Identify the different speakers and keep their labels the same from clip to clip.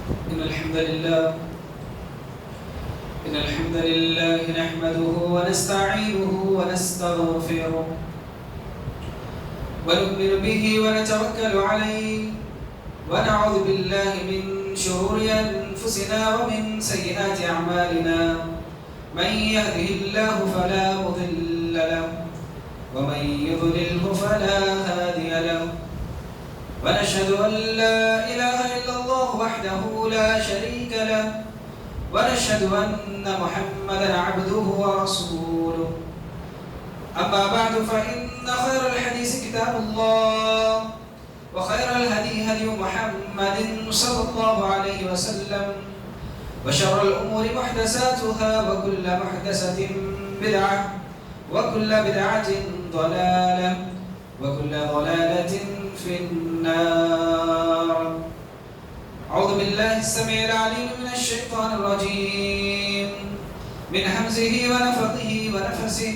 Speaker 1: إن الحمد لله نحمده ونستعينه ونستغفره ونؤمن به ونتوكل عليه ونعوذ بالله من شرور أنفسنا ومن سيئات أعمالنا من يهده الله فلا مضل له ومن يضلله فلا هادي له ونشهد أن لا إله إلا الله وحده لا شريك له ونشهد أن محمدا عبده ورسوله أما بعد فإن خير الحديث كتاب الله وخير الهدي هدي محمد صلى الله عليه وسلم وشر الأمور محدثاتها وكل محدثة بدعة وكل بدعة ضلالة وكل ضلالة في النار. أعوذ بالله السميع العليم من الشيطان الرجيم من همزه ونفخه ونفسه.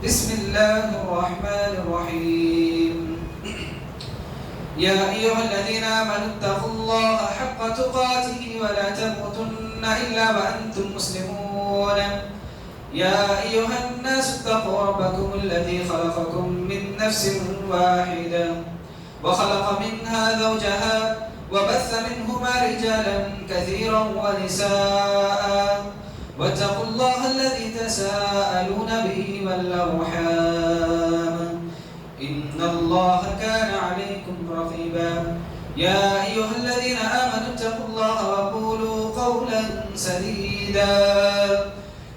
Speaker 1: بسم الله الرحمن الرحيم. يا أيها الذين آمنوا اتقوا الله حق تقاته ولا تموتن إلا وأنتم مسلمون. يا أيها الناس اتقوا ربكم الذي خلقكم من نفس واحدة وخلق منها زوجها وبث منهما رجالا كثيرا ونساء واتقوا الله الذي تساءلون به والأرحام إن الله كان عليكم رقيبا. يا أيها الذين آمنوا اتقوا الله وقولوا قولا سديدا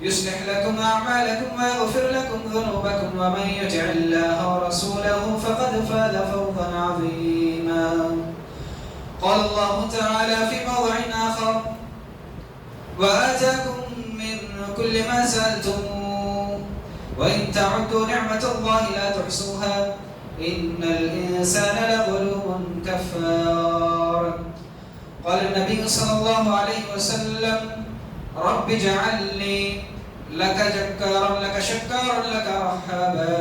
Speaker 1: يصلح لكم أعمالكم ويغفر لكم ذنوبكم ومن يطع الله ورسوله فقد فاز فوزا عظيما. قال الله تعالى في موضع آخر وآتاكم من كل ما سألتموه وإن تعدوا نعمة الله لا تحصوها إن الإنسان لظلوم كفار. قال النبي صلى الله عليه وسلم رب اجعلني لك شكارا لك رحابا.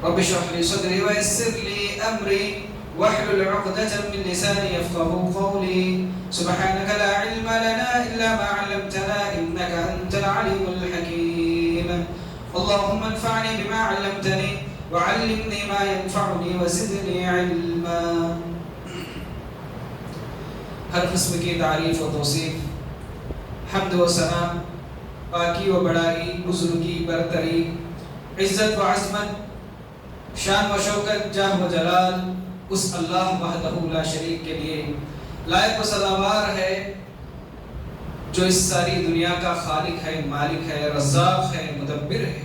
Speaker 1: رب اشرح لي صدري ويسر لي أمري واحلل عقدة من لساني يفقهوا قولي. سبحانك لا علم لنا إلا ما علمتنا إنك أنت العليم الحكيم. اللهم انفعني بما علمتني وعلمني ما ينفعني وزدني علما. ہر قسم کی تعریف و توصیف، حمد و ثنا، پاکی و بڑائی، بزرگی، برتری، عزت و عظمت، شان و شوکت، جاہ و جلال اس اللہ وحدہ لا شریک کے لیے لائق و سزاوار ہے جو اس ساری دنیا کا خالق ہے، مالک ہے، رزاق ہے، مدبر ہے،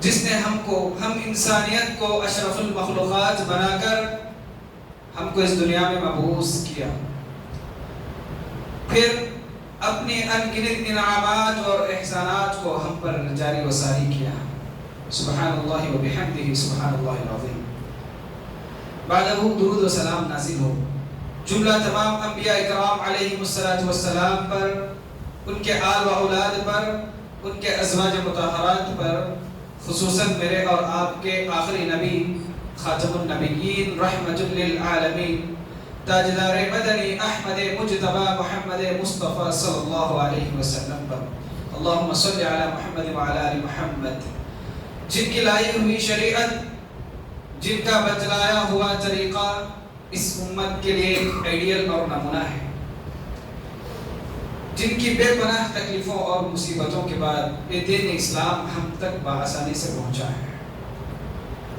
Speaker 1: جس نے ہم انسانیت کو اشرف المخلوقات بنا کر ہم کو اس دنیا میں مبعوث کیا، پھر اپنی انگنت انعامات اور احسانات کو ہم پر جاری و ساری کیا. سبحان اللہ و بحمدہ سبحان اللہ العظیم. بعدہ درود و سلام نازل ہو جملہ تمام انبیاء اکرام علیہم السلام پر، ان کے آل و اولاد پر، ان کے ازواج مطہرات پر، خصوصاً میرے اور آپ کے آخری نبی خاتم النبیین رحمت للعالمین تاجدار مدنی احمد مجتبی محمد مصطفیٰ صلی اللہ علیہ وسلم پر. اللہم صلی علی محمد وعلی آل محمد. جن کی لائی ہوئی شریعت، جن کا بتلایا ہوا طریقہ اس امت کے لیے آئیڈیل اور نمونہ ہے، جن کی بے پناہ تکلیفوں اور مصیبتوں کے بعد یہ دین اسلام ہم تک بآسانی سے پہنچا ہے.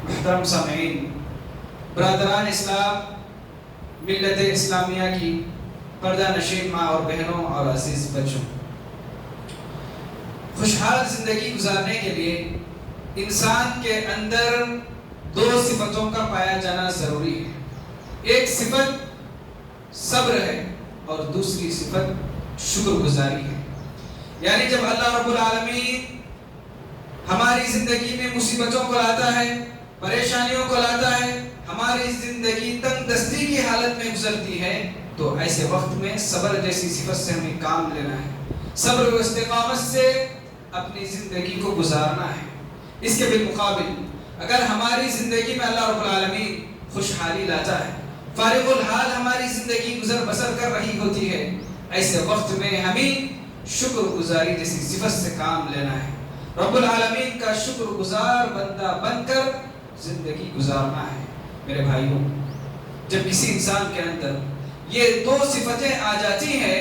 Speaker 1: محترم سامعین، برادران اسلام، ملت اسلامیہ کی پردہ نشین ماں اور بہنوں اور عزیز بچوں، خوشحال زندگی گزارنے کے لیے انسان کے اندر دو صفتوں کا پایا جانا ضروری ہے. ایک صفت صبر ہے اور دوسری صفت شکر گزاری ہے. یعنی جب اللہ رب العالمین ہماری زندگی میں مصیبتوں کو لاتا ہے، پریشانیوں کو لاتا ہے، ہماری زندگی تنگ دستی کی حالت میں گزرتی ہے، تو ایسے وقت میں صبر جیسی صفت سے ہمیں کام لینا ہے، صبر و استقامت سے اپنی زندگی کو گزارنا ہے. اس کے بالمقابل اگر ہماری زندگی میں اللہ رب العالمین خوشحالی لاتا ہے، فارغ الحال ہماری زندگی گزر بسر کر رہی ہوتی ہے، ایسے وقت میں ہمیں شکر گزاری جیسی صفت سے کام لینا ہے، رب العالمین کا شکر گزار بندہ بن کر زندگی گزارنا ہے۔ میرے بھائیوں، جب کسی انسان کے اندر یہ دو صفتیں آ جاتی ہیں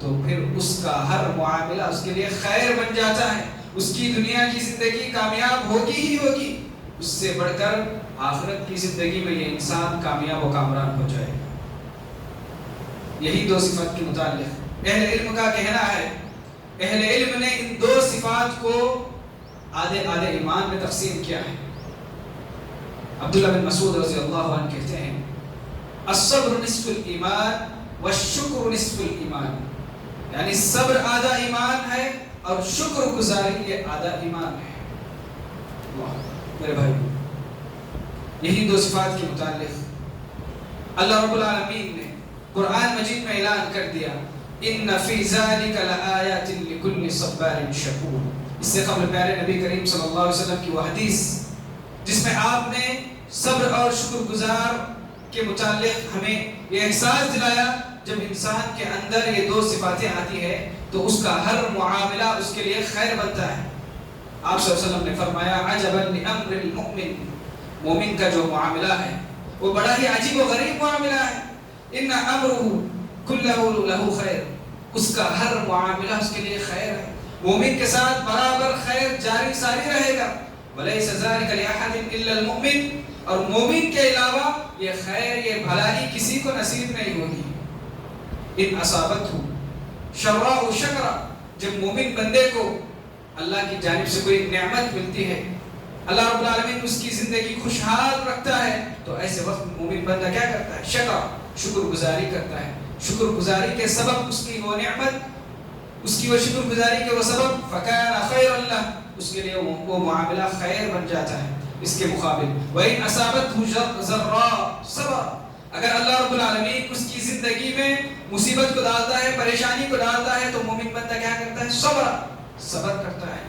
Speaker 1: تو پھر اس کا ہر معاملہ اس کے لیے خیر بن جاتا ہے، اس کی دنیا کی زندگی کامیاب ہوگی ہی ہوگی، اس سے بڑھ کر آخرت کی زندگی میں یہ انسان کامیاب و کامران ہو جائے گا۔ یہی دو صفت کے متعلق اہل علم کا کہنا ہے، اہل علم نے ان دو صفات کو آدھے آدھے ایمان میں تقسیم کیا ہے۔ عبداللہ بن مسعود رضی اللہ عنہ کہتے ہیں الصبر نصف الایمان والشکر نصف الایمان، یعنی صبر آدھا ایمان ہے اور شکر گزاری یہ آدھا ایمان ہے۔ میرے بھائی، یہی دو صفات کے متعلق اللہ رب العالمین نے قرآن مجید میں اعلان کر دیا ان فی ذلک لآیات لکل صبار شکور۔ اس سے قبل پیارے نبی کریم صلی اللہ علیہ وسلم کی وہ حدیث جس میں آپ نے صبر اور شکر گزار کے متعلق ہمیں یہ احساس دلایا، جب انسان کے اندر یہ دو صفاتیں آتی ہے تو اس کا ہر معاملہ اس کے لیے خیر بنتا ہے۔ آپ صلی اللہ علیہ وسلم نے فرمایا عجبا لامر المؤمن، مومن کا جو معاملہ ہے وہ بڑا ہی عجیب و غریب معاملہ ہے۔ ان امرہ کلہ لہ خیر، اس کا ہر معاملہ اس کے لیے خیر ہے، مومن کے ساتھ برابر خیر جاری ساری رہے گا۔ ولیس ذلک لأحد الا المؤمن، اور مومن کے علاوہ یہ خیر یہ بھلائی کسی کو نصیب نہیں ہوگی۔ ان اصابتہ شراء شکر، جب مومن بندے کو اللہ کی جانب سے کوئی نعمت ملتی ہے، اللہ رب العالمین اس کی زندگی خوشحال رکھتا ہے، تو ایسے وقت مومن بندہ کیا کرتا ہے؟ شکر گزاری کرتا ہے۔ شکر گزاری کے سبب اس کی وہ نعمت، اس کی وہ شکر گزاری کے وہ سبب فکان خیر اللہ، اس کے لیے وہ معاملہ خیر بن جاتا ہے۔ اس کے مقابل وَإِنْ أَصَابَتْهُ ضَرَّاء صَبَرَ، اگر اللہ رب العالمین اس کی زندگی میں مصیبت کو ڈالتا ہے، پریشانی کو ڈالتا ہے، تو مومن بندہ کیا کرتا ہے؟ صبر کرتا ہے۔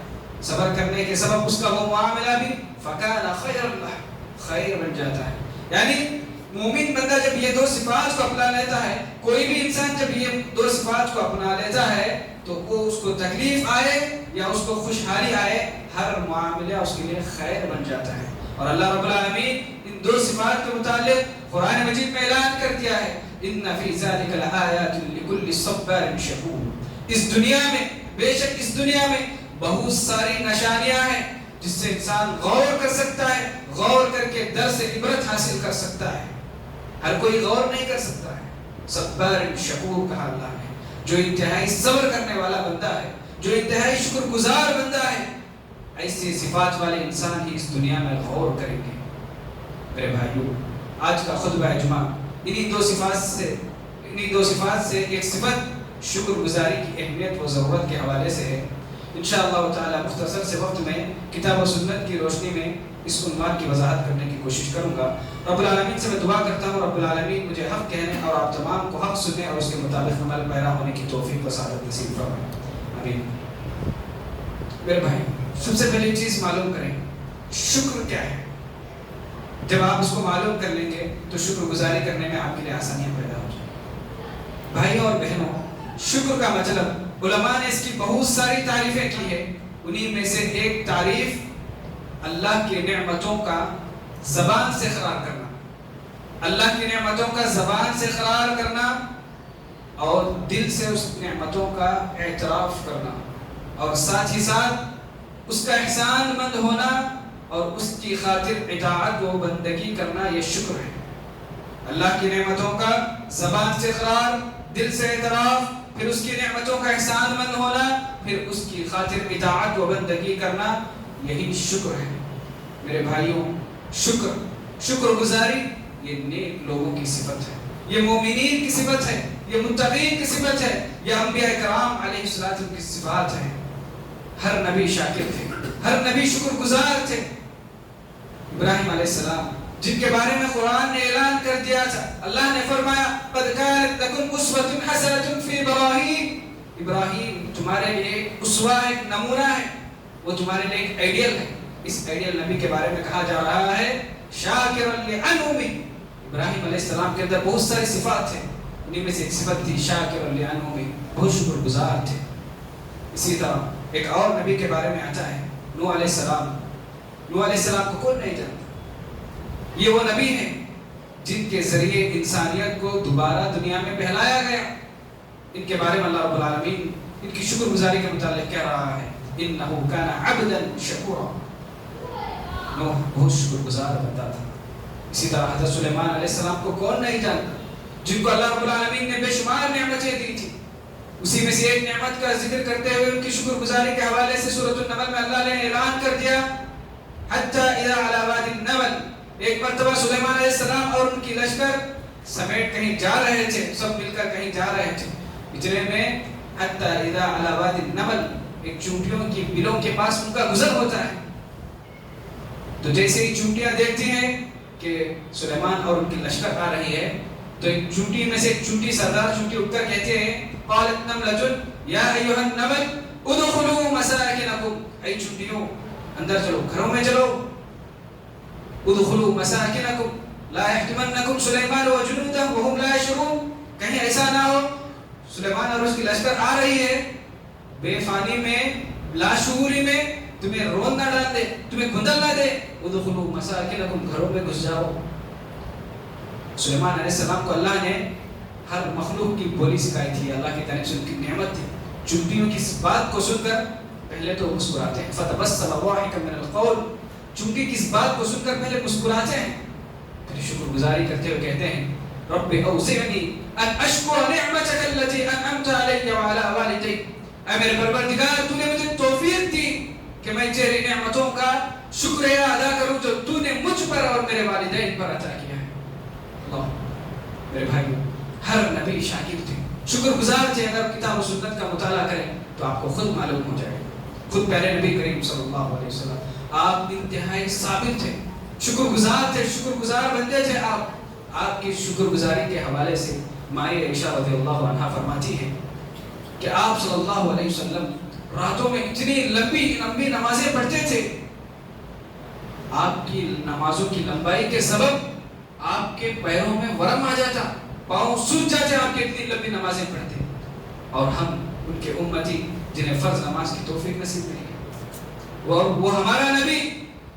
Speaker 1: صبر کرنے کے سبب اس کا وہ معاملہ بھی فَكَانَ خَيْرًا لَهُ، خیر بن جاتا ہے۔ یعنی مومن بندہ جب یہ دو صفات کو اپنا لیتا ہے، کوئی بھی انسان جب یہ دو صفات کو اپنا لیتا ہے تو وہ اس کو تکلیف آئے یا اس کو خوشحالی آئے، ہر معاملہ اس کے لیے خیر بن جاتا ہے۔ اور اللہ رب العالمین ان دو صفات کے متعلق قرآن مجید میں اعلان کر دیا ہے ان فی ذلک لآیات لکل صبار شکور۔ اس دنیا میں، بے شک اس دنیا میں بہت ساری نشانیاں ہیں جس سے انسان غور کر سکتا ہے، غور کر کے درس عبرت حاصل کر سکتا ہے۔ ہر کوئی غور نہیں کر سکتا ہے۔ صبار شکور کہا اللہ نے، جو انتہائی صبر کرنے والا بندہ ہے، جو انتہائی شکر گزار بندہ ہے، ایسی صفات والے انسان ہی اس دنیا میں غور کریں گے۔ میرے بھائیوں، آج کا خطبہ جمعہ انہی دو صفات سے ایک صفت شکر گزاری کی اہمیت و ضرورت کے حوالے سے ہے۔ انشاءاللہ تعالی مختصر سے وقت میں کتاب و سنت کی روشنی میں اس عنوان کی وضاحت کرنے کی کوشش کروں گا۔ رب العالمین سے میں دعا کرتا ہوں رب العالمین مجھے حق کہنے اور آپ تمام کو حق سننے اور اس کے مطابق عمل پیرا ہونے کی توفیق و سعادت نصیب فرمائے، آمین۔ میرے بھائی، سب سے پہلی چیز معلوم کریں شکر کیا ہے۔ جب آپ اس کو معلوم کر لیں گے تو شکر گزاری کرنے میں آپ کے لیے آسانیاں پیدا ہو جائیں گی۔ بھائیوں اور بہنوں، شکر کا مطلب علماء نے اس کی بہت ساری تعریفیں کی ہیں، انہی میں سے ایک تعریف اللہ کی نعمتوں کا زبان سے اقرار کرنا، اللہ کی نعمتوں کا زبان سے اقرار کرنا اور دل سے اس نعمتوں کا اعتراف کرنا، اور ساتھ ہی ساتھ اس کا احسان مند ہونا اور اس کی خاطر اطاعت و بندگی کرنا، یہ شکر ہے۔ اللہ کی نعمتوں کا زبان سے اقرار، دل سے اعتراف، پھر اس کی نعمتوں کا احسان مند ہونا، پھر اس کی خاطر اطاعت و بندگی کرنا، یہی شکر ہے۔ میرے بھائیوں، شکر گزاری یہ نیک لوگوں کی صفت ہے، یہ مومنین کی صفت ہے، یہ متقین کی صفت ہے، یہ انبیاء کرام علیہ السلام کی صفات ہے۔ ہر نبی شاکر تھے، ہر نبی شکر گزار تھے۔ ابراہیم علیہ السلام جن کے بارے میں قرآن نے اعلان کر دیا تھا، اللہ نے فرمایا قد كانت لكم اسوة حسنة في ابراہیم، ابراہیم تمہارے لیے اسوہ ایک نمونہ ہے، وہ تمہارے لیے ایک آئیڈیل ہے۔ اس آئیڈیل نبی کے بارے میں کہا جا رہا ہے شاکرا لانعمہ، ابراہیم علیہ السلام کے اندر بہت ساری صفات تھے، انہیں میں سے ایک صفت تھی شاکر لانعمہ، بہت شکر گزار تھے۔ اسی طرح ایک اور نبی کے بارے میں آتا ہے نوح علیہ السلام۔ نوح علیہ السلام کو کون نہیں جانتا؟ یہ وہ نبی ہیں جن کے ذریعے انسانیت کو دوبارہ دنیا میں پھیلایا گیا۔ ان کے بارے میں اللہ رب العالمین ان کی شکر گزاری کے متعلق کہہ رہا ہے انہ کان عبدا شکورا، نوح بہت شکر گزار بندہ تھا۔ اسی طرح حضرت سلیمان علیہ السلام کو کون نہیں جانتا، جن کو اللہ رب العالمین نے بے شمار نعمتیں دی تھی۔ اسی میں سے ایک نعمت کا ذکر کرتے ہوئے ان کی شکر گزاری کے حوالے سے سورۃ النمل میں اللہ نے اعلان کر دیا حتی اذا علی وادی النمل، ایک مرتبہ سلیمان علیہ السلام اور ان کی لشکر سمیٹ کہیں جا رہے تھے، سب مل کر کہیں جا رہے تھے، اتنے میں حتی اذا علی وادی النمل، ایک چونٹیوں کی بلوں کے پاس ان کا گزر ہوتا ہے، تو جیسے ہی چونٹیاں دیکھتی ہیں کہ سلیمان اور ان کی لشکر آ رہی ہے، تو ایک چونٹی میں سے ایک چونٹی سردار چونٹی اٹھ کر کہتے ہیں قالت نملۃ یا ایھا النمل ادخلوا مساکنکم، اے چونٹیوں اندر چلو، گھروں میں چلو، ادخلوا مساکنکم لا یحطمنکم سلیمان وجنودہ وهم لا یشعرون، کہیں ایسا نہ ہو سلیمان اور اس کی لشکر آ رہی ہے، بے فانی میں لاشعوری میں تمہیں رون نہ ڈال دے، تمہیں گھندل نہ دے، ادخلوا مساکنکم، گھروں میں گھس جاؤ۔ سلیمان علیہ السلام کو اللہ نے ہر مخلوق کی بولی سکھائی تھی، اللہ کی طرف سے ان کی نعمت تھی۔ چونٹیوں کی اس بات کو سن کر پہلے تو مسکراتے ہیں، فتبسم ضاحکا من القول، چونٹی کی اس بات کو سن کر پہلے مسکراتے ہیں، پھر شکر گزاری کرتے ہوئے کہتے ہیں رب اوزعنی ان اشکر نعمتک التي انعمت علی وعلی والدی، اے میرے پروردگار تو نے مجھے توفیق دی کہ میں تیری نعمتوں کا شکریہ ادا کروں جو تو نے مجھ پر اور میرے والدین پر عطا کیا ہے۔ اللہ میرے بھائیو، ہر نبی شاکر تھے، شکر گزار تھے۔ اگر کتاب و سنت کا مطالعہ کریں تو آپ کو خود معلوم ہو جائے گا، خود پیارے نبی کریم صلی اللہ علیہ وسلم آپ انتہائی صابر تھے، شکر گزار تھے، شکر گزار بندے تھے۔ آپ کی شکر گزاری کے حوالے سے مائیں عائشہ رضی اللہ عنہا فرماتی ہے کہ آپ صلی اللہ علیہ وسلم راتوں میں اتنی لمبی نمازیں پڑھتے تھے، آپ کی نمازوں کی لمبائی کے سبب آپ کے پیروں میں ورم آ جاتا، پاؤں سوج جاتے آپ کے اتنی لمبی نمازیں پڑھتے، اور ہم ان کے امتی جنہیں فرض نماز کی توفیق نصیب نہیں ہے، وہ ہمارا نبی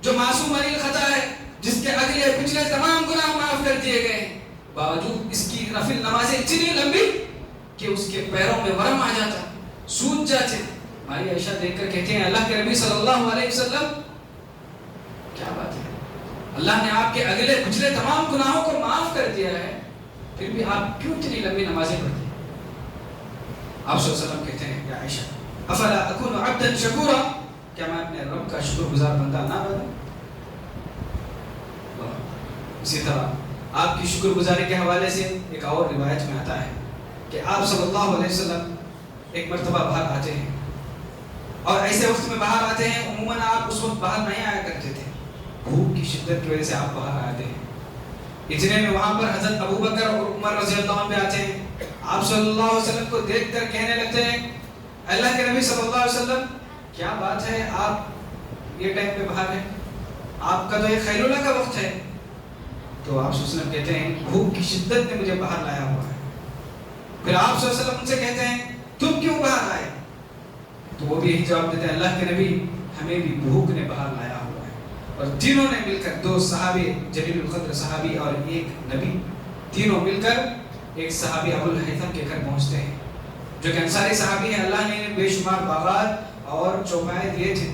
Speaker 1: جو معصوم علی الخطا ہے، جس کے اگلے پچھلے تمام گناہ معاف کر دیے گئے ہیں، باوجود اس کی نفل نمازیں اتنی لمبی کہ اس کے پیروں میں ورم آ جاتا، سوج جاتے۔ ہماری عائشہ دیکھ کر کہتے ہیں اللہ کے نبی صلی اللہ علیہ وسلم کیا بات ہے، اللہ نے آپ کے اگلے پچھلے تمام گناہوں کو معاف کر دیا ہے، پھر بھی آپ کیوں اتنی لمبی نمازیں پڑھتے ہیں؟ آپ صلی اللہ علیہ وسلم کہتے ہیں یا عائشہ افلا اکون عبدا شکورا، کیا میں اپنے رب کا شکر گزار بندہ نہ بنوں؟ اسی طرح آپ کی شکر گزاری کے حوالے سے ایک اور روایت میں آتا ہے کہ آپ صلی اللہ علیہ وسلم ایک مرتبہ باہر آتے ہیں، اور ایسے وقت میں باہر آتے ہیں عموماً آپ اس وقت باہر نہیں آیا کرتے تھے، بھوک کی شدت کی وجہ سے آپ باہر آتے ہیں، اتنے میں وہاں پر حضرت ابو بکر اور عمر رضی اللہ عنہ آتے ہیں، آپ صلی اللہ علیہ وسلم کو دیکھ کر کہنے لگتے ہیں اللہ کے نبی صلی اللہ علیہ وسلم کیا بات ہے آپ یہ ٹائم پہ باہر ہیں، آپ کا تو یہ خیلولہ کا وقت ہے، تو آپ صلی اللہ علیہ وسلم کہتے ہیں بھوک کی شدت نے مجھے باہر لایا ہوا ہے۔ پھر آپ صلی اللہ علیہ وسلم ان سے کہتے ہیں تم کیوں باہر آئے؟ تو وہ بھی یہی جواب دیتے ہیں اللہ کے نبی ہمیں بھی بھوک نے باہر لایا ہوا ہے۔ اور تینوں نے مل کر، دو صحابی جلیل القدر صحابی اور ایک نبی، تینوں مل کر ایک صحابی ابو الہیثم کے گھر پہنچتے ہیں جو کہ انصاری صحابی ہیں، اللہ نے بے شمار باغات اور چوپائے دیے تھے،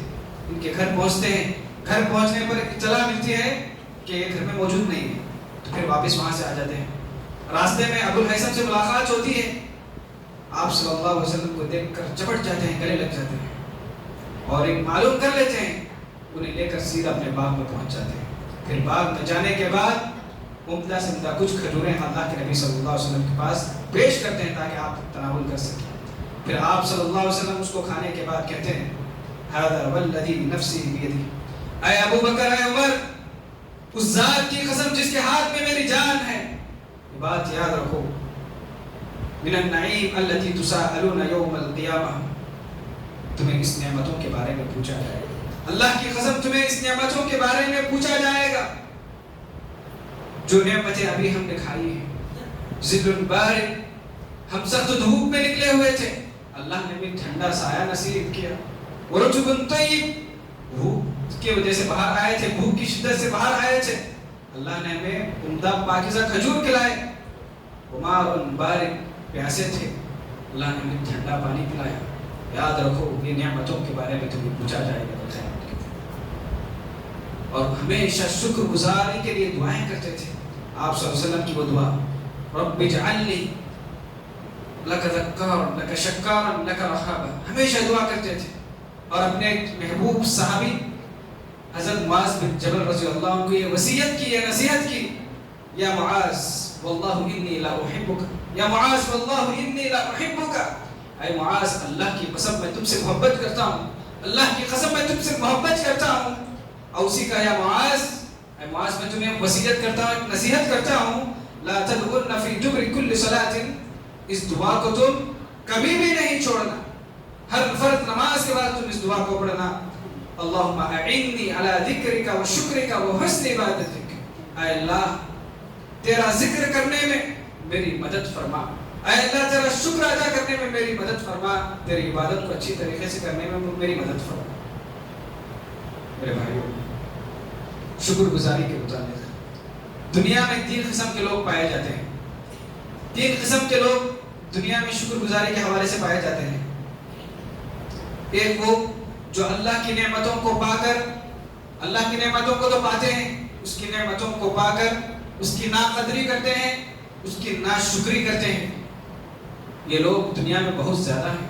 Speaker 1: ان کے گھر پہنچتے ہیں، گھر پہنچنے پر اطلاع ملتی ہے کہ یہ گھر میں موجود نہیں ہے، تو پھر واپس وہاں سے آ جاتے ہیں۔ راستے میں ابو الہیثم سے ملاقات ہوتی ہے، آپ صلی اللہ علیہ وسلم کو دیکھ کر چپٹ جاتے ہیں، گلے لگ جاتے ہیں اور ایک معلوم کر لیتے ہیں، انہیں لے کر سیدھا اپنے باغ میں پہنچ جاتے ہیں۔ پھر باغ میں جانے کے بعد عمدہ سے عمدہ کچھ کھجوریں اللہ کے نبی صلی اللہ علیہ وسلم کے پاس پیش کرتے ہیں تاکہ آپ تناول کر سکیں۔ پھر آپ صلی اللہ علیہ وسلم اس کو کھانے کے بعد کہتے ہیں هذا والذی نفسی بیدی، اے ابو بکر، اے عمر، اس ذات کی قسم جس کے ہاتھ میں میری جان ہے، یہ بات یاد رکھو، من النعیم التي تساءلون یوم القیامہ، تمہیں اس نعمتوں کے بارے میں پوچھا جائے گا، اللہ کی قسم تمہیں اس نعمتوں کے بارے میں پوچھا جائے گا۔ جو نعمتیں ابھی ہم نے کھائی ہیں. ذل بارد، ہم سخت دھوپ میں نکلے ہوئے تھے، اللہ نے بھی ٹھنڈا سایہ نصیب کیا. ورطب طیب، بھوک کی وجہ سے باہر آئے تھے، بھوک کی شدت سے باہر آئے تھے، اللہ نے ہمیں عمدہ پاکیزہ کھجور کھلائے. وماء بارد، پیاسے تھے، اللہ نے ہمیں ٹھنڈا پانی پلایا. یاد رکھو یہ نعمتوں کے بارے میں تمہیں پوچھا جائے گا قیامت کے دن. اور ہمیشہ شکر گزاری کے لیے دعائیں کرتے تھے. آپ صلی اللہ علیہ وسلم کی وہ دعا، رب اجعلنی لک ذکارا لک شکارا لک رہابا، ہمیشہ دعا کرتے تھے. اور اپنے محبوب صحابی حضرت معاذ بن جبل رضی اللہ عنہ کو یہ وصیت کی، یہ نصیحت کی، یا معاذ واللہ انی لا احبک، یا معاذ واللہ انی لا احبک، اے معاذ اللہ کی قسم میں تم سے محبت کرتا ہوں، اللہ کی قسم میں تم سے محبت کرتا ہوں. اوصی کا یا معاذ، اے معاذ میں تمہیں وصیت کرتا ہوں، نصیحت کرتا ہوں، لا تدعن فی جبر کل صلاۃ، اس دعا کو تم کبھی بھی نہیں چھوڑنا، ہر فرض نماز کے بعد تم اس دعا کو پڑھنا. اللہم اعنی علی ذکرک و شکرک و حسن عبادتک، اے اللہ تیرا ذکر کرنے میں میری مدد فرما، اے اللہ تیرا شکر ادا کرنے میں میری مدد فرما، تیری عبادت کو اچھی طریقے سے کرنے میں میری مدد فرما. میرے بھائیوں، شکر گزاری کے متعلق دنیا میں 3 قسم کے لوگ پائے جاتے ہیں. 3 قسم کے لوگ دنیا میں شکر گزاری کے حوالے سے پائے جاتے ہیں. ایک وہ جو اللہ کی نعمتوں کو پا کر، اللہ کی نعمتوں کو تو پاتے ہیں، اس کی نعمتوں کو پا کر اس کی ناقدری کرتے ہیں، اس کی ناشکری کرتے ہیں. یہ لوگ دنیا میں بہت زیادہ ہیں.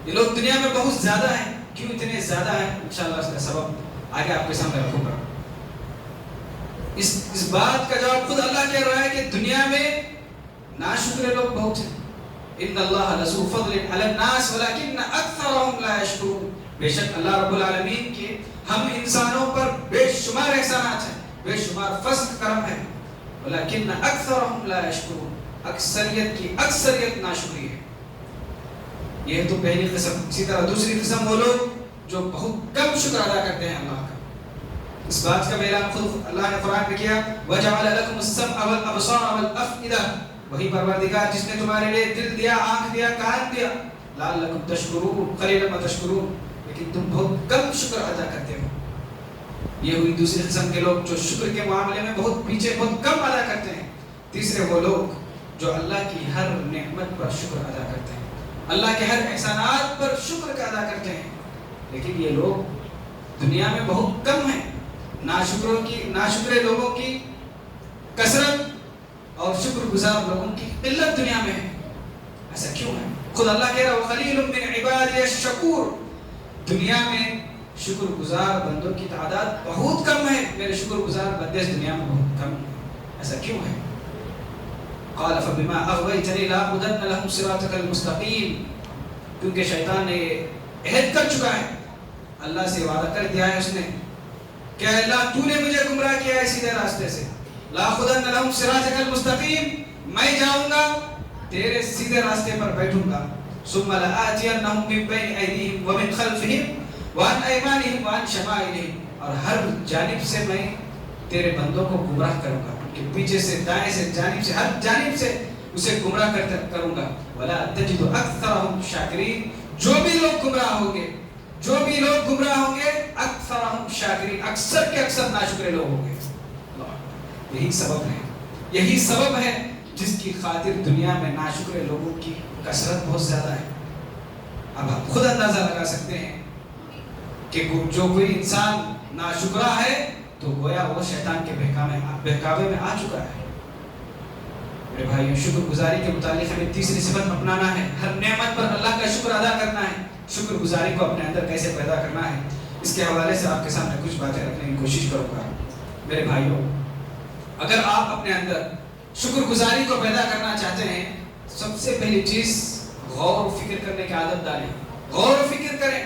Speaker 1: یہ لوگ دنیا میں بہت زیادہ ہیں. کیوں اتنے زیادہ ہیں؟ انشاءاللہ اس کا سبب آگے آپ کے سامنے رکھوں گا. اس بات کا جواب خود اللہ کہہ رہا ہے کہ دنیا میں ناشکر لوگ بہت ہیں. ان اللہ لذو فضل علی الناس ولکن اکثرهم لا یشکرون، بے شک اللہ رب العالمین کے ہم انسانوں پر بے شمار احسانات ہیں، بے شمار فضل کرم ہے، ولکن اکثرهم لا یشکرون، اکثریت کی اکثریت ناشکری ہے. یہ تو پہلی قسم. اسی طرح دوسری قسم وہ لوگ جو بہت کم شکر ادا کرتے ہیں اللہ کا. اس بات کا اعلان خود اللہ نے قرآن میں کیا، وَجَعَلَ لَكُمُ السَّمْعَ وَالْأَبْصَارَ وَالْأَفْئِدَةَ، وہی پروردگار جس نے تمہارے لیے دل دیا، آنکھ دیا، کان دیا، لَعَلَّكُمْ تَشْكُرُونَ، قَلِيلًا مَا تَشْكُرُونَ، لیکن تم بہت کم شکر ادا کرتے ہو. یہ ہوئی دوسری قسم کے لوگ جو شکر کے معاملے میں بہت پیچھے، بہت کم ادا کرتے ہیں. تیسرے وہ لوگ جو اللہ کی ہر نعمت پر شکر ادا کرتے ہیں، اللہ کے ہر احسانات پر شکر ادا کرتے ہیں. لیکن یہ لوگ دنیا میں بہت کم ہیں. ناشکرے لوگوں کی کثرت اور شکر گزار لوگوں کی قلت دنیا میں ہے. ایسا کیوں ہے؟ خود اللہ کہہ رہا ہے وَقَلِيلٌ مِّنْ عِبَادِيَ الشَّكُورُ، دنیا میں شکر گزار بندوں کی تعداد بہت کم ہے. میرے شکر گزار بندے اس دنیا میں بہت کم ہیں. ایسا کیوں ہے؟ قال فبما اغويتني لاقعدن لهم صراطك المستقيم، کیونکہ شیطان نے عہد کر چکا ہے، اللہ سے وعدہ کر دیا ہے اس نے کہ اللہ تو نے مجھے گمراہ کیا ہے سیدھے راستے سے. لاقعدن لهم صراطك المستقيم، میں جاؤں گا تیرے سیدھے راستے پر بیٹھوں گا. ثم لآتينهم من بين ايديهم ومن خلفهم وعن ايمانهم وعن شمائلهم، اور ہر جانب سے میں تیرے بندوں کو گمراہ کروں گا، کہ پیچھے سے، دائیں سے، جانب سے، ہر جانب سے اسے گمراہ کروں گا. ولا تجد اکثرهم شاکرین، جو بھی لوگ گمراہ ہوں گے، جو بھی لوگ گمراہ ہوں گے، اکثرهم شاکرین، اکثر کے اکثر ناشکرے لوگ ہوں گے. یہی سبب ہے، یہی سبب ہے جس کی خاطر دنیا میں ناشکرے لوگوں کی کثرت بہت زیادہ ہے. اب آپ خود اندازہ لگا سکتے ہیں کہ جو کوئی انسان ناشکرا ہے تو گویا وہ شیطان کے بہکاوے میں آ چکا ہے. میرے بھائیوں، شکر گزاری کے متعلق ہمیں تیسری صفت اپنانا ہے. ہر نعمت پر اللہ کا شکر ادا کرنا ہے. شکر گزاری کو اپنے اندر کیسے پیدا کرنا ہے، اس کے حوالے سے آپ کے سامنے کچھ باتیں رکھنے کی کوشش کروں گا. میرے بھائیوں، اگر آپ اپنے اندر شکر گزاری کو پیدا کرنا چاہتے ہیں، سب سے پہلی چیز غور و فکر کرنے کی عادت ڈالیں. غور و فکر کریں،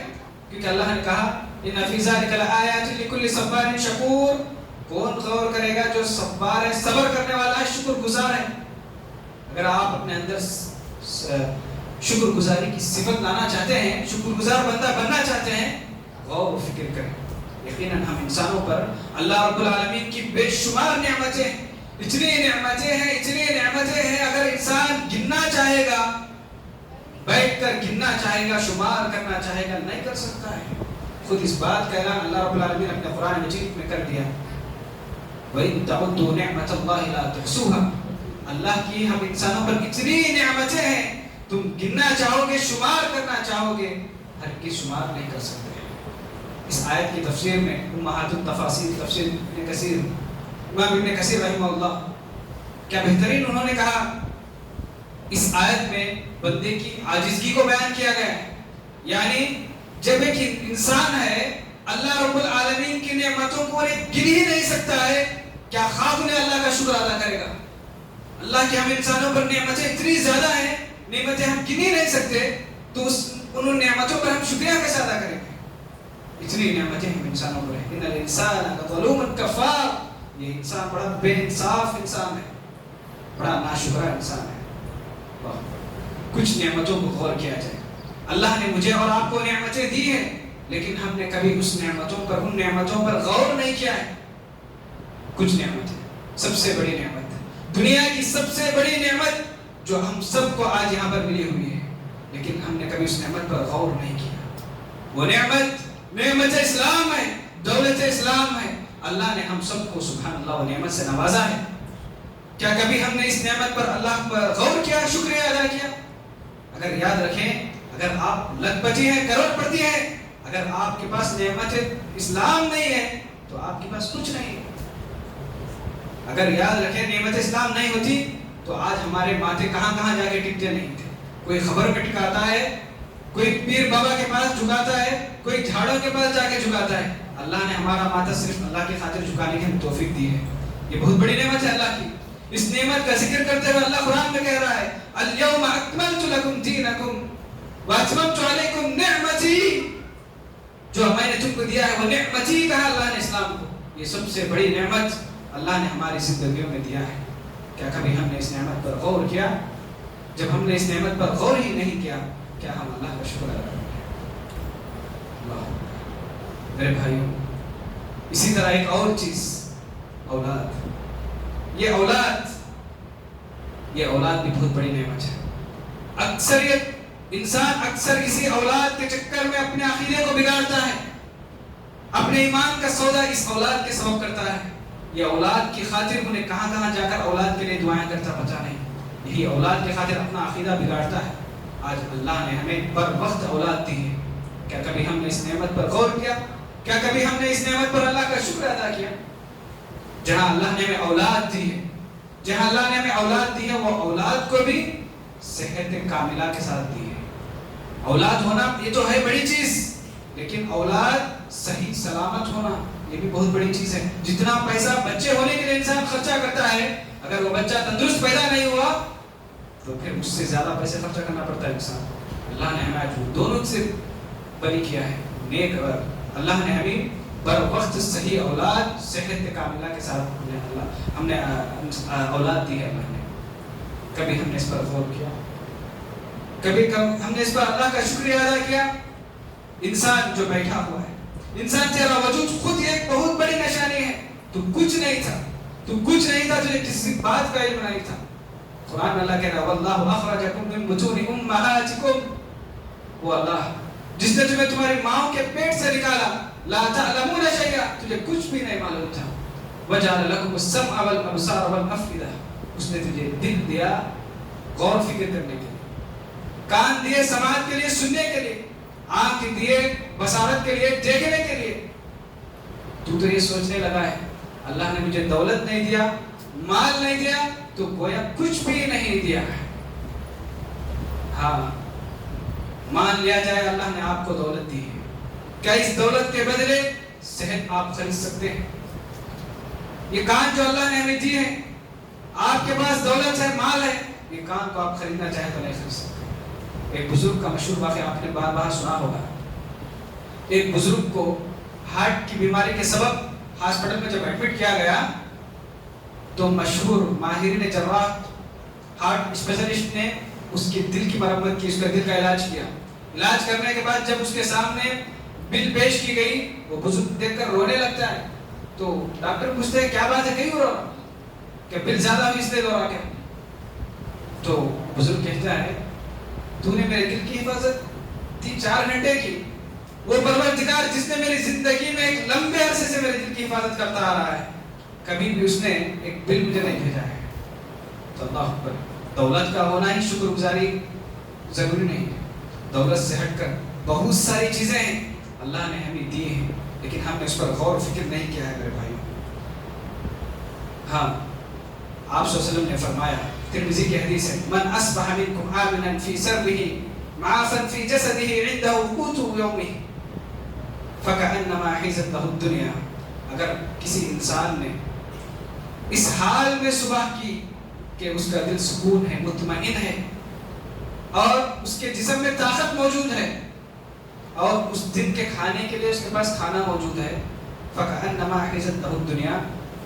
Speaker 1: کیونکہ اللہ نے کہا ان فی ذلک لآیات لکل صبار شکور. کون غور کرے گا؟ جو صبار ہے، صبر کرنے والا ہے، شکر گزار ہے. اگر آپ اپنے اندر شکر گزاری کی صفت لانا چاہتے ہیں، شکر گزار بندہ بننا چاہتے ہیں، غور و فکر کریں. یقیناً ہم انسانوں پر اللہ رب العالمین کی بے شمار نعمتیں اتنی نعمتیں ہیں، اگر انسان گننا چاہے گا، بیٹھ کر گننا چاہے گا، شمار کرنا چاہے گا، نہیں کر سکتا ہے۔ خود اس بات کا اعلان اللہ رب العالمین اپنے قرآن مجید میں کر دیا، وَإِن تَعُدُّوا نِعْمَةَ اللَّهِ لَا تُحْصُوهَا۔ اللہ کی ہم انسانوں پر اتنی نعمتیں ہیں، تم گننا چاہو گے، شمار کرنا چاہو گے، ہر کی شمار نہیں کر سکتے۔ اس آیت کی تفسیر میں امہات التفاسیر تفسیر ابن کثیر، امام ابن کثیر رحمہ اللہ، کیا بہترین انہوں نے کہا، اس آیت میں بندے کی عاجزگی کو بیان کیا گیا ہے۔ یعنی جب ایک انسان ہے، اللہ رب العالمین کی نعمتوں کو گن ہی نہیں سکتا ہے، کیا خواہ انہیں اللہ کا شکر ادا کرے گا؟ اللہ کی ہم انسانوں پر نعمتیں اتنی زیادہ ہیں، نعمتیں ہم گن ہی نہیں سکتے، تو ان نعمتوں پر ہم شکریہ کیسے ادا کریں گے؟ اتنی نعمتیں ہم انسانوں پر ہیں۔ ان الانسان لظلوم کفار، یہ انسان بڑا بے انصاف انسان ہے، بڑا ناشکرا انسان ہے۔ کچھ نعمتوں کو غور کیا جائے۔ اللہ نے مجھے اور آپ کو نعمتیں دی ہیں، لیکن ہم نے کبھی ان نعمتوں پر غور نہیں کیا ہے۔ کچھ نعمتیں، سب سے بڑی نعمت، دنیا کی سب سے بڑی نعمت جو ہم سب کو آج یہاں پر ملی ہوئی ہے، لیکن ہم نے کبھی اس نعمت پر غور نہیں کیا۔ وہ نعمت اسلام ہے، دولت اسلام ہے۔ اللہ نے ہم سب کو سبحان اللہ و نعمت سے نوازا ہے۔ کیا کبھی ہم نے اس نعمت پر اللہ پر غور کیا، شکریہ ادا کیا؟ اگر یاد رکھیں، اگر آپ لکھ پتی ہیں، کروڑ پتی ہیں، اگر آپ کے پاس نعمت اسلام نہیں ہے تو آپ کے پاس کچھ نہیں ہے۔ اگر یاد رکھیں نعمت اسلام نہیں ہوتی تو آج ہمارے ماتھے کہاں کہاں جا کے ٹکتے نہیں تھے۔ کوئی خبر پہ ٹکاتا ہے، کوئی پیر بابا کے پاس جھکاتا ہے، کوئی جھاڑوں کے پاس جا کے جھکاتا ہے۔ اللہ نے ہمارا ماتھا صرف اللہ کی خاطر جھکانے کی توفیق دی ہے۔ یہ بہت بڑی نعمت ہے اللہ کی۔ اس نعمت کا ذکر کرتے ہوئے اللہ قرآن میں کہہ رہا ہے، اليوم اکملت لکم دینکم واتممت علیکم نعمتی۔ جو میں نے تم کو دیا ہے وہ نعمتی کہا اللہ نے اسلام کو۔ یہ سب سے بڑی نعمت اللہ نے ہماری زندگیوں میں دیا ہے۔ کیا کبھی ہم نے اس نعمت پر غور کیا؟ جب ہم نے اس نعمت پر غور ہی نہیں کیا، کیا ہم اللہ کا شکر ادا کریں گے؟ میرے بھائیوں، اسی طرح ایک اور چیز، اولاد۔ یہ اولاد بھی بہت بڑی نعمت ہے۔ انسان اکثر اسی اولاد کے چکر میں اپنے عقیدے کو بگاڑتا ہے، اپنے ایمان کا سودا اس اولاد کے سبب کرتا ہے۔ یہ اولاد کی خاطر انہیں کہاں کہاں جا کر اولاد کے لیے دعائیں کرتا پتا نہیں، یہی اولاد کی خاطر اپنا عقیدہ بگاڑتا ہے۔ آج اللہ نے ہمیں بر وقت اولاد دی ہے، کیا کبھی ہم نے اس نعمت پر غور کیا؟ کیا کبھی ہم نے اس نعمت پر اللہ کا شکر ادا کیا؟ جہاں اللہ نے ہمیں اولاد دی ہے، وہ اولاد کو بھی صحت کاملہ کے ساتھ دی ہے۔ اولاد ہونا یہ تو ہے بڑی چیز، لیکن اولاد صحیح سلامت ہونا یہ بھی بہت بڑی چیز ہے۔ جتنا پیسہ بچے ہونے کے لیے انسان خرچہ کرتا ہے، اگر وہ بچہ تندرست پیدا نہیں ہوا تو پھر اس سے زیادہ پیسے خرچہ کرنا پڑتا ہے انسان۔ اللہ نے ہمیں دونوں سے بری کیا ہے، نیک اور اللہ نے ہمیں بر وقت صحیح اولاد صحت کاملہ کے ساتھ ہم نے اولاد دی ہے۔ اللہ نے کبھی ہم نے اس پر غور کیا؟ کبھی ہم نے اس پر اللہ کا شکریہ ادا کیا؟ انسان جو بیٹھا ہوا ہے، انسان تیرا وجود خود ایک بہت بڑی نشانی ہے۔ تو کچھ نہیں تھا، تجھے کسی بات کا علم نہیں تھا۔ قرآن میں اللہ کہہ رہا ہے واللہ اخرجکم من بطون امہاتکم، وہ اللہ جس نے تمہیں تمہاری ماں کے پیٹ سے نکالا، لا تعلمون شیئا، تجھے کچھ بھی نہیں معلوم تھا، وجعل لکم السمع والابصار والافئدہ، اس نے تجھے دل دیا غور فکر کرنے کے لیے، کان دیے سماعت کے لیے، سننے کے لیے، آنکھ دیے بصارت کے لیے، دیکھنے کے لیے۔ تو یہ سوچنے لگا ہے اللہ نے مجھے دولت نہیں دیا، مال نہیں دیا، تو گویا کچھ بھی نہیں دیا ہے۔ ہاں مان لیا جائے اللہ نے آپ کو دولت دی ہے، کیا اس دولت کے بدلے صحت آپ خرید سکتے ہیں؟ یہ کان جو اللہ نے ہمیں دی ہے، آپ کے پاس دولت ہے، مال ہے، یہ کان کو آپ خریدنا چاہے تو نہیں خرید سکتے۔ ایک بزرگ کا مشہور واقعہ آپ نے بار بار سنا ہوگا۔ ایک بزرگ کو ہارٹ کی بیماری کے سبب ہاسپٹل میں جب ایڈمٹ کیا گیا تو مشہور ماہرین جراح ہارٹ اسپیشلسٹ نے اس کے دل کی مرمت کی، اس کا دل کا علاج کیا۔ علاج کرنے کے بعد جب اس کے سامنے بل پیش کی گئی، وہ بزرگ دیکھ کر رونے لگتا ہے۔ تو ڈاکٹر پوچھتے ہیں کیا بات ہے، کہیں رو رہا؟ کہ بل زیادہ ہوئی اس لیے دوڑا کے. تو بزرگ کہتا ہے تو نے میرے دل کی حفاظت 3-4 گھنٹے کی. وہ پروردگار جس نے میری زندگی میں ایک لمبے عرصے سے میرے دل کی حفاظت کرتا آ رہا ہے, کبھی بھی اس نے ایک بل مجھے نہیں بھیجا ہے. تو اللہ اکبر, دولت کا ہونا ہی شکر گزاری ضروری نہیں ہے. دولت سے ہٹ کر بہت ساری چیزیں ہیں اللہ نے ہمیں دی ہیں, لیکن ہم نے اس پر غور و فکر نہیں کیا ہے میرے بھائیوں. ہاں, آپ صلی اللہ علیہ وسلم نے فرمایا, ترمذی کی حدیث ہے, من اصبح منکم آمنا فی سربہ معافا فی جسدہ عنده قوت یومہ فکأنما حیزت لہ الدنیا. اگر کسی انسان نے اس حال میں صبح کی کہ اس کا دل سکون ہے, مطمئن ہے, اور اس کے جسم میں طاقت موجود ہے, اور اس دن کے کھانے کے لیے اس کے پاس کھانا موجود ہے, فکأنما حیزت لہ الدنیا,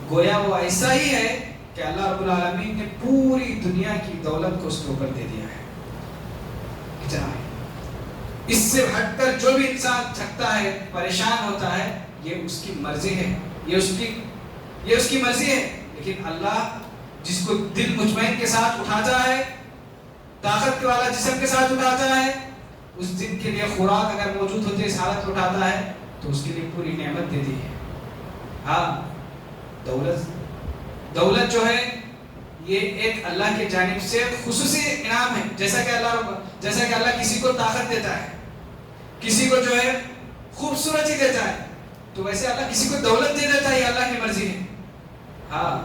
Speaker 1: گویا وہ ایسا ہی ہے کہ اللہ رب العالمین نے پوری دنیا کی دولت کو اس کے اوپر دے دیا ہے. اتنا ہے. اس سے ہٹ کر جو بھی انسان تھکتا ہے, پریشان ہوتا ہے, یہ اس کی مرضی ہے, یہ اس کی مرضی ہے. لیکن اللہ جس کو دل مطمئن کے ساتھ اٹھاتا ہے, طاقت والا جسم کے ساتھ اٹھاتا ہے, اس دن کے لیے خوراک اگر موجود ہوتی ہے اس حالت میں اٹھاتا ہے تو اس کے لیے پوری نعمت دے دی ہے. ہاں, دولت جو ہے یہ ایک اللہ کی جانب سے خصوصی انعام ہے. جیسا کہ اللہ کسی کو طاقت دیتا ہے, کسی کو جو ہے خوبصورتی دیتا ہے, تو ویسے اللہ کسی کو دولت دے دیتا ہے, یہ اللہ کی مرضی ہے. ہاں,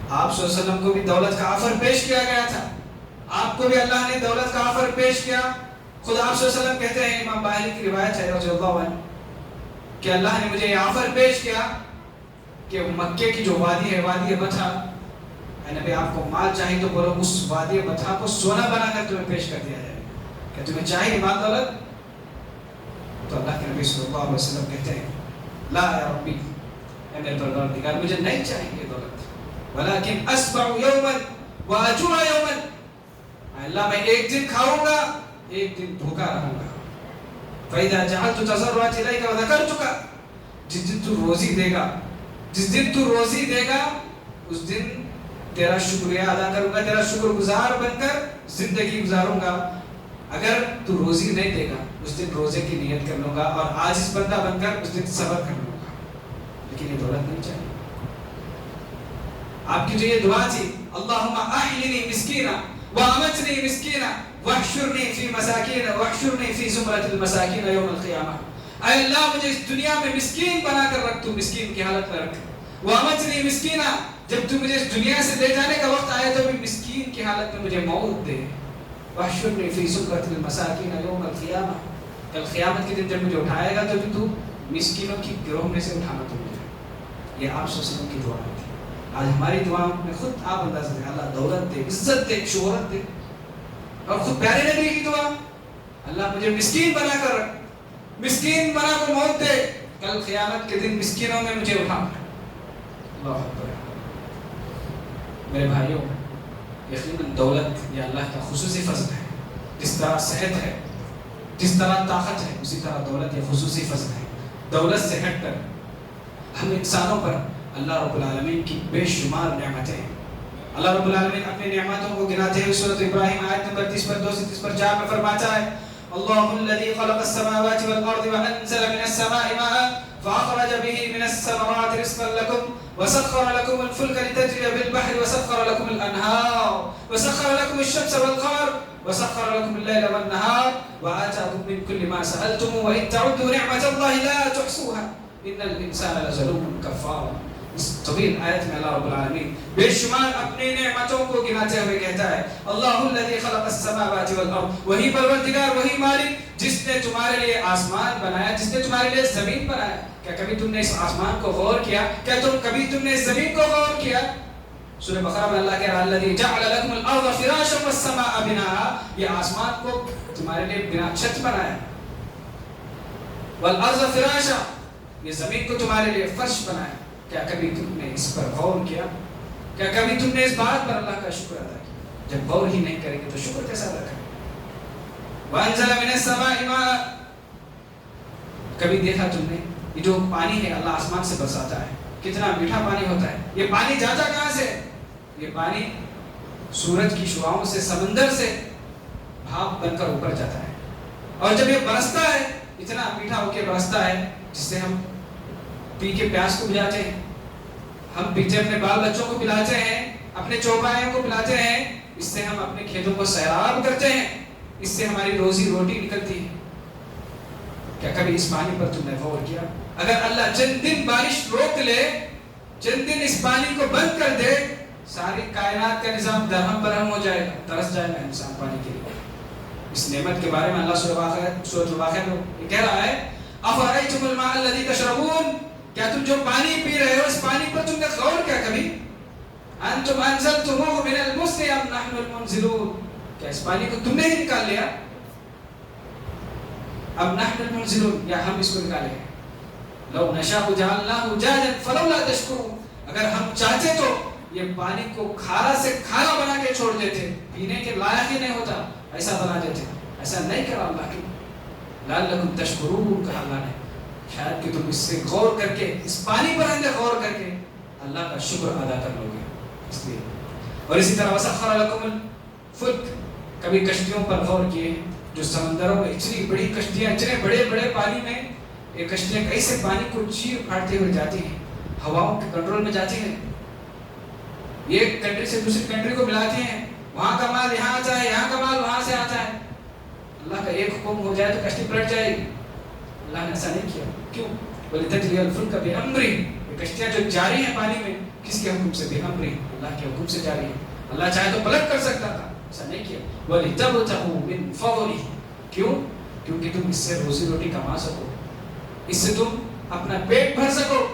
Speaker 1: آپ صلی اللہ علیہ وسلم کو بھی دولت کا آفر پیش کیا گیا تھا, آپ کو بھی اللہ نے دولت کا آفر پیش کیا. خود آپ صلی اللہ علیہ وسلم کہتے ہیں, امام باہلی کی روایت ہے رضی اللہ عنہ, کہ اللہ نے مجھے یہ آفر پیش کیا کہ مکے کی جو وادی ہے, وادی بطحا, اے نبی آپ کو مال چاہیے تو بولو اس وادی بطحا کو سونا بنا کر تمہیں پیش کر دیا جائے. کہ تمہیں چاہیے مال دولت؟ تو اللہ کے نبی صلی اللہ علیہ وسلم کہتے ہیں, لا یا ربی, اے میرے پروردگار مجھے نہیں چاہیے دولت, ولیکن اسبع یوما واجوع یوما, اللہ میں ایک دن کھاؤں گا, ایک دن بھوکا رہوں گا. فَإِذَا جَعَلْتُ تَضَرُّعَتِ إِلَيْكَ وَذَكَرْتُكَ, جس دن تو روزی دے گا اس دن تیرا شکریہ ادا کروں گا, تیرا شکر گزار بن کر زندگی گزاروں گا. اگر تو روزی نہیں دے گا اس دن روزے کی نیت کر لوں گا, اور عاجز بندہ بن کر اس دن صبر کر لوں گا. لیکن یہ دولت نہیں چاہیے. آپ کی جو یہ دعا تھی, اللہم احیینی مسکینا وامتنی مسکینا واحشرنی فی مساکین واحشرنی فی زمرۃ المساکین یوم القیامہ, اے اللہ مجھے اس دنیا میں مسکین بنا کر رکھ, تو مسکین کی حالت میں رکھ. وامتنی مسکینا, جب تو مجھے اس دنیا سے لے جانے کا وقت آئے تو بھی مسکین کی حالت میں مجھے موت دے. واحشرنی فی زمرۃ المساکین یوم القیامہ, کل قیامت کے دن جب مجھے اٹھائے گا تو بھی تو مسکینوں کی گروہ میں سے اٹھانا تو مجھے. یہ آپ صلی اللہ علیہ وسلم کی دعا تھی. آج ہماری دعا میں خود آپ اندازہ دیں, اللہ دولت دے, عزت دے, شہرت دے, اور خود پیارے نبی کی دعا, اللہ مجھے مسکین بنا کر رکھ, مسکین بنا کر موت دے, کل قیامت کے دن مسکینوں میں مجھے اٹھا. اللہ اکبر. میرے بھائیوں, یقیناً دولت یہ اللہ کا خصوصی فضل ہے. جس طرح صحت ہے, جس طرح طاقت ہے, اسی طرح دولت یہ خصوصی فضل ہے. دولت سے ہٹ کر ہم انسانوں پر اللہ رب العالمین کی بے شمار نعمتیں ہیں. اللہ رب العالمین اپنی نعمتوں کو گناتے ہوئے سورۃ ابراہیم آیت نمبر 30 پر 2 سے 30 پر 4 میں فرماتا ہے, اللہ الذی خلق السماوات والارض وانزل من السماء ماء فاخرج به من الثمرات رزقا لكم وسخر لكم الفلك لتجري بالبحر وسخر لكم الانهار وسخر لكم الشمس والقمر وسخر لكم الليل والنهار وآتاكم من كل ما سألتموه وإن تعدوا نعمة الله لا تحصوها إن الإنسان لظلوم كفار. اس طویل آیت میں اللہ رب العالمین بے شمار اپنی نعمتوں کو گناتے ہوئے کہتا ہے, اللہ الذی خلق السماوات والارض, وہی پروردگار, وہی مالک جس نے تمہارے لیے آسمان بنایا, جس نے تمہارے لیے زمین بنایا. کیا کبھی تم نے اس آسمان کو غور کیا؟ کیا کبھی تم نے اس زمین کو غور کیا؟ سورہ بقرہ میں اللہ کہہ رہا ہے, الذی جعل لکم الارض فراشا والسماء بناء, یہ آسمان کو تمہارے لیے بنا چھت بنایا. والارض فراشا, یہ زمین کو تمہارے لیے فرش بنایا. کیا کبھی تم نے اس پر غور کیا؟ کیا کبھی تم نے اس بات پر اللہ کا شکر ادا کیا؟ جب غور ہی نہیں کریں گے تو شکر کیسا ادا کریں؟ وانزل من السماء ماء, کبھی دیکھا تم نے یہ جو پانی ہے اللہ آسمان سے برساتا ہے, کتنا میٹھا پانی ہوتا ہے. یہ پانی جاتا کہاں سے؟ یہ پانی سورج کی شعاؤں سے، سمندر سے بھاپ بن کر اوپر جاتا ہے. اور جب یہ برستا ہے اتنا میٹھا ہو کے برستا ہے جس سے ہم پی کے پیاس کو بجھاتے ہیں، ہم پیتے اپنے بال بچوں کو پلاتے ہیں، اپنے چوپایوں کو پلاتے ہیں، اس سے ہم اپنے کھیتوں کو سیراب کرتے ہیں، اس سے ہماری روزی روٹی نکلتی ہے. کیا کبھی اس پانی پر تم نے غور کیا؟ اگر اللہ چند دن بارش روک لے، چند دن اس پانی کو بند کر دے، ساری کائنات کا نظام درہم برہم ہو جائے گا، ترس جائے گا انسان پانی کے لیے. اس نعمت کے بارے میں اللہ سورۃ الواقعہ میں یہ کہہ رہا ہے افرأیتم الماء الذی تشربون، کیا تم جو پانی پی رہے ہو اس پانی پر تم نے غور کیا کبھی؟ انتم انزلتموه من المزن ام نحن المنزلون، کیا اس پانی کو تم نے ہی نکال لیا؟ ام نحن المنزلون، یا ہم اس کو نکالے ہیں؟ لو نشاء جعلناه جاجا فلولا تشکرون، اگر ہم چاہتے تو یہ پانی کو کھارا سے کھارا بنا کے چھوڑ دیتے، پینے کے لائق ہی نہیں ہوتا، ایسا بنا دیتے. ایسا نہیں کرا اللہ کی. لعلکم تشکرون کہا اللہ نے، شاید کہ تم اس سے غور کر کے، اس پانی پر اندر غور کر کے اللہ کا شکر ادا کر لو گے. اس لیے اور اسی طرح وسخر لکم الفلک، کبھی کشتیوں پر غور کیے جو سمندروں میں اتنی بڑی کشتیاں، اتنے بڑے بڑے پانی میں یہ کشتیاں کیسے پانی کو چیر پھاڑتے ہوئے جاتی ہیں، ہواؤں کے کنٹرول میں جاتی ہیں، ایک کنٹری سے دوسری کنٹری کو ملاتی ہیں، وہاں کا مال یہاں آتا ہے، یہاں کا مال وہاں سے آتا ہے. اللہ کا ایک حکم ہو جائے تو کشتی پلٹ جائے گی. اللہ نے ایسا نہیں کیا. کیوں؟ وَلِتَجْرِيَ الْفُلْكَ بِأَمْرِهِ، یہ کشتیاں جو جاری ہیں پانی میں کس کے حکم سے؟ بِأَمْرِهِ، اللہ کے حکم سے جاری ہیں. اللہ چاہے تو پلٹ کر سکتا تھا، ایسا نہیں کیا. وَلِتَبْتَغُوا مِنْ فَضْلِهِ، کیوں؟ کیونکہ تم اس سے روزی روٹی کما سکو، اس سے تم اپنا پیٹ بھر سکو،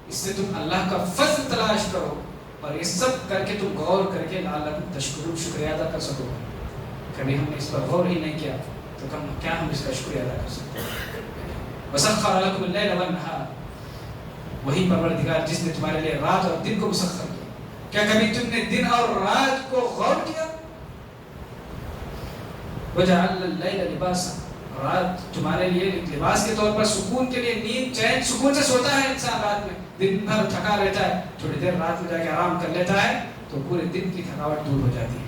Speaker 1: اس سے تم اللہ کا فضل تلاش کرو، اور یہ سب کر کے تم غور کر کے لعلکم تشکرون، شکریہ ادا کر سکو. کبھی ہم نے اس پر غور ہی نہیں کیا تو کیا ہم اس کا شکریہ ادا کر سکتے ہیں؟ وسخر لکم اللیل والنہار، وہی پروردگار جس نے تمہارے لیے رات اور دن کو مسخر کیا. کیا کبھی تم نے دن اور رات کو غور کیا؟ وجعلنا اللیل لباسا، رات تمہارے لیے لباس کے طور پر، سکون کے لیے، نیند چین سکون سے سوتا ہے انسان رات میں، دن بھر تھکا رہتا ہے، تھوڑی دیر رات میں جا کے آرام کر لیتا ہے تو پورے دن کی تھکاوٹ دور ہو جاتی ہے.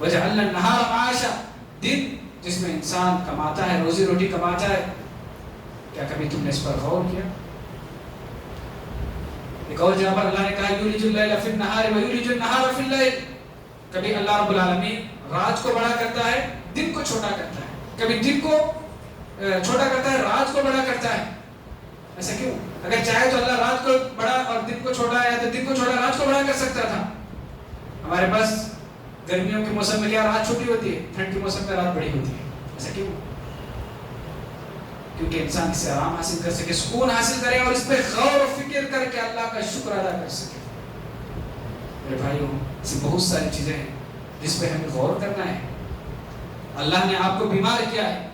Speaker 1: وجعلنا النہار معاشا، دن جس میں انسان کماتا ہے، روزی روٹی کماتا ہے. کیا کبھی تم نے اس پر غور کیا؟ ایک اور جگہ پر اللہ نے کہا یولج اللیل فی النہار ویولج النہار فی اللیل، کبھی اللہ رب العالمین رات کو بڑا کرتا ہے، دن کو چھوٹا کرتا ہے، کبھی دن کو چھوٹا کرتا ہے، رات کو بڑا کرتا ہے. ایسا کیوں؟ اگر چاہے تو اللہ رات کو بڑا اور دن کو چھوٹا، یا تو دن کو چھوٹا رات کو بڑا کر سکتا تھا. ہمارے پاس گرمیوں کے موسم میں کیا رات چھوٹی ہوتی ہے، ٹھنڈ کے موسم میں رات بڑی ہوتی ہے. ایسا کیوں؟ کیونکہ انسان اس سے آرام حاصل کر سکے، سکون حاصل کرے، اور اس پہ غور و فکر کر کے اللہ کا شکر ادا کر سکے. میرے بھائیوں، ایسی بہت ساری چیزیں ہیں جس پہ ہمیں غور کرنا ہے. اللہ نے آپ کو بیمار کیا ہے،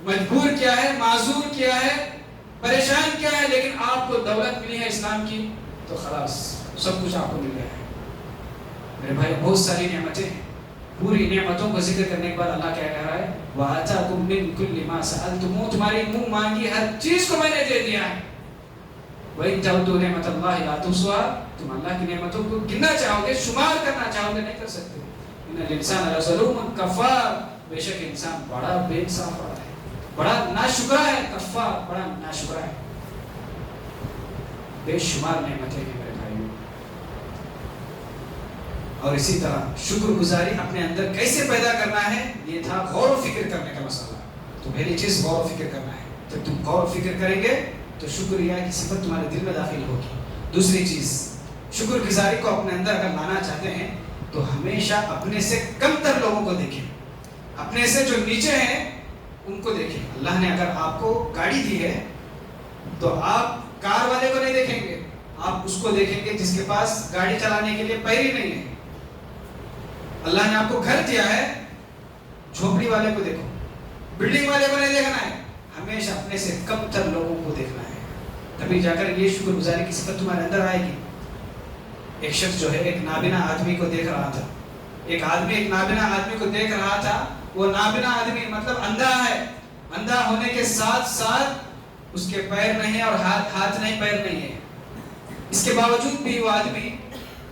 Speaker 1: مجبور کیا ہے، معذور کیا ہے، پریشان کیا ہے، لیکن آپ کو دولت ملی ہے اسلام کی تو خلاص سب کچھ آپ کو مل گیا ہے. میرے بھائی بہت ساری نعمتیں ہیں، پوری نعمتوں کو ذکر کرنے کے بعد اللہ کیا کہہ رہا ہے وَآتَاكُم مِّن كُلِّ مَا سَأَلْتُمُوهُ، تمہاری منہ مانگی ہر چیز کو میں نے دے دیا ہے. وَإِن تَعُدُّوا نِعْمَتَ اللَّهِ لَا تُحْصُوهَا، تم اللہ کی نعمتوں کو گننا چاہو گے، شمار کرنا چاہو گے، نہیں کر سکتے. إِنَّ الْإِنسَانَ لَظَلُومٌ كَفَّارٌ، بے شک انسان بڑا بے انصاف ہے، بڑا ناشکرا ہے. کفار، بڑا ناشکرا ہے. بے شمار نعمتیں ہیں میرے بھائیوں. اور اسی طرح شکر گزاری اپنے اندر کیسے پیدا کرنا ہے، یہ تھا غور و فکر کرنے کا مسئلہ. تو پہلی چیز غور و فکر کرنا ہے. جب تم غور و فکر کریں گے تو شکریہ کی صفت تمہارے دل میں داخل ہوگی. دوسری چیز، شکر گزاری کو اپنے اندر اگر لانا چاہتے ہیں تو ہمیشہ اپنے سے کم تر لوگوں کو دیکھیں، اپنے سے جو نیچے ہیں ان کو دیکھیں. اللہ نے اگر آپ کو گاڑی دی ہے تو آپ کار والے کو نہیں دیکھیں گے، آپ اس کو دیکھیں گے جس کے پاس گاڑی چلانے کے لیے پیر ہی نہیں ہے. اللہ نے آپ کو گھر دیا ہے، جھوپڑی والے کو دیکھو، بلڈنگ والے کو نہیں دیکھنا ہے، ہمیشہ اپنے سے کم تر لوگوں کو دیکھنا ہے. تبھی جا کر یہ شکر گزاری کی صفت تمہارے اندر آئے گی. ایک شخص جو ہے ایک نابینا آدمی کو دیکھ رہا تھا، ایک آدمی ایک نابینا آدمی کو دیکھ رہا تھا. وہ نابینا آدمی مطلب اندھا ہے، اندھا ہونے کے ساتھ ساتھ اس کے پیر نہیں ہے اور ہاتھ نہیں، پیر نہیں ہے. اس کے باوجود بھی وہ آدمی